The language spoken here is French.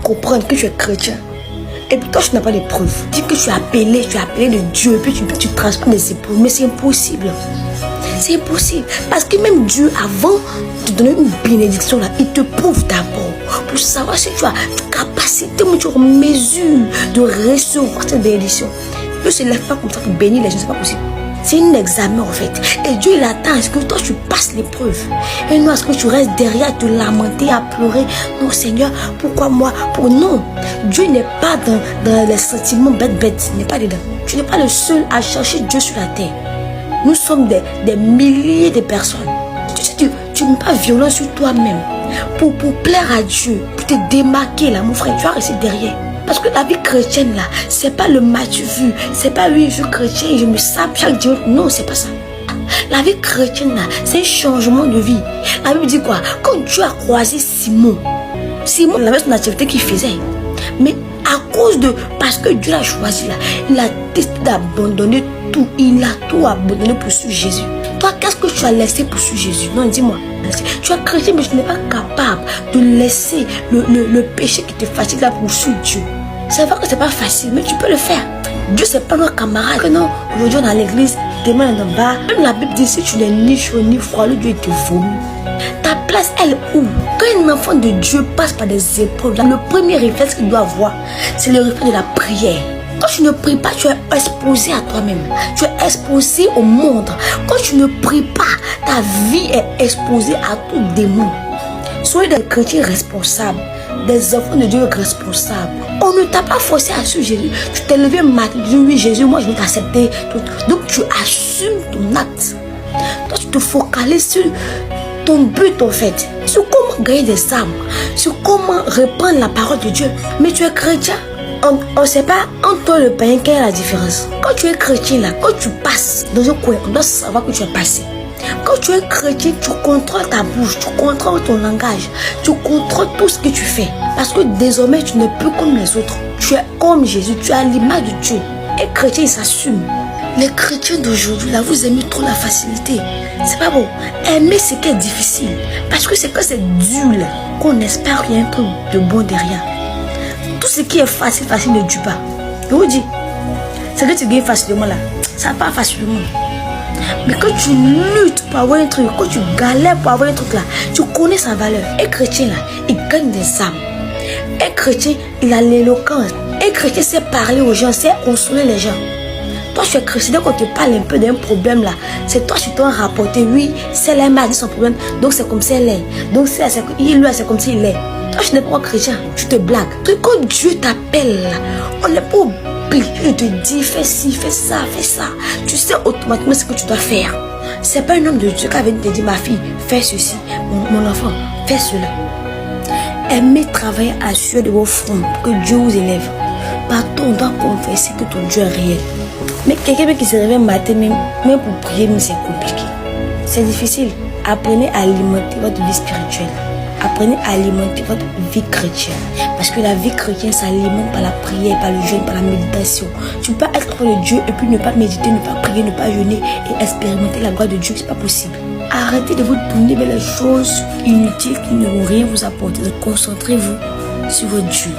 comprendre que tu es chrétien. Et puis toi, tu n'as pas de preuves. Dis que tu es appelé de Dieu, et puis tu transportes des épreuves. Mais c'est impossible. C'est impossible. Parce que même Dieu, avant de te donner une bénédiction, là, il te prouve d'abord pour savoir si tu as une capacité, mais tu as une mesure de recevoir cette bénédiction. Dieu ne se lève pas comme ça pour bénir les gens, c'est pas possible. C'est un examen en fait. Et Dieu il attend à ce que toi tu passes l'épreuve. Et non à ce que tu restes derrière à te lamenter, à pleurer. Non Seigneur, pourquoi moi? Non. Dieu n'est pas dans les sentiments bêtes. Il n'est pas dedans. Tu n'es pas le seul à chercher Dieu sur la terre. Nous sommes des milliers de personnes. Tu n'es pas violent sur toi-même. Pour plaire à Dieu, pour te démarquer là, mon frère, tu vas rester derrière. Parce que la vie chrétienne là, c'est pas le match vu, c'est pas oui, je suis chrétien et je me sape chaque jour. Non, c'est pas ça. La vie chrétienne là, c'est un changement de vie. La Bible dit quoi? Quand Dieu a croisé Simon il avait son activité qu'il faisait. Mais à cause parce que Dieu l'a choisi là, il a décidé d'abandonner tout. Il a tout abandonné pour suivre Jésus. Toi, qu'est-ce que tu as laissé pour suivre Jésus? Non, dis-moi. Tu es chrétien, mais tu n'es pas capable de laisser le péché qui te fatigue là pour suivre Dieu. C'est vrai que c'est pas facile, mais tu peux le faire. Dieu, c'est pas notre camarade. Que non, aujourd'hui on est à l'église, demain on est en bas. Même la Bible dit si tu n'es ni chaud ni froid, le Dieu te vomit. Ta place, elle est où? Quand un enfant de Dieu passe par des épreuves, le premier réflexe qu'il doit avoir, c'est le réflexe de la prière. Quand tu ne pries pas, tu es exposé à toi-même. Tu es exposé au monde. Quand tu ne pries pas, ta vie est exposée à tout démon. Soyez des chrétiens responsables, des enfants de Dieu responsables. On ne t'a pas forcé à suivre Jésus. Tu t'es levé matin, tu dis oui Jésus, moi je vais t'accepter. Donc tu assumes ton acte. Toi tu te focalises sur ton but en fait, sur comment gagner des âmes, sur comment reprendre la parole de Dieu. Mais tu es chrétien. On ne sait pas entre toi et le païen quelle est la différence. Quand tu es chrétien là, quand tu passes dans un coin, on doit savoir que tu es passé. Quand tu es chrétien, tu contrôles ta bouche, tu contrôles ton langage, tu contrôles tout ce que tu fais. Parce que désormais, tu n'es plus comme les autres. Tu es comme Jésus, tu as l'image de Dieu. Et chrétien, il s'assume. Les chrétiens d'aujourd'hui, là, vous aimez trop la facilité. C'est pas bon. Aimer ce qui est difficile. Parce que c'est quand c'est dur là, qu'on espère qu'il y a un truc de bon derrière. Tout ce qui est facile ne dure pas. Je vous dis, c'est que tu gagnes facilement là. Ça va pas facilement. Mais quand tu luttes pour avoir un truc, quand tu galères pour avoir un truc là, tu connais sa valeur. Un chrétien là, il gagne des âmes. Un chrétien, il a l'éloquence. Un chrétien sait parler aux gens, sait consoler les gens. Toi, tu es chrétien, quand tu parles un peu d'un problème là, c'est toi qui dois rapporter. Oui, c'est là, m'a dit son problème, donc c'est comme ça elle est. Donc c'est comme ça il est. Toi, tu n'es pas chrétien, tu te blagues. Quand Dieu t'appelle là, on n'est pas obligé de te dire fais ci, fais ça, fais ça. Tu sais automatiquement ce que tu dois faire. C'est pas un homme de Dieu qui avait te dit ma fille, fais ceci, mon enfant, fais cela. Aimez travailler à sueur de vos fronts pour que Dieu vous élève. Partout, on doit confesser que ton Dieu est réel. Mais quelqu'un qui se réveille matin, même pour prier, c'est compliqué. C'est difficile. Apprenez à alimenter votre vie spirituelle. Apprenez à alimenter votre vie chrétienne. Parce que la vie chrétienne s'alimente par la prière, par le jeûne, par la méditation. Tu ne peux pas être auprès de Dieu et puis ne pas méditer, ne pas prier, ne pas jeûner et expérimenter la gloire de Dieu. C'est pas possible. Arrêtez de vous tourner vers les choses inutiles qui ne vont rien vous apporter. Concentrez-vous sur votre Dieu.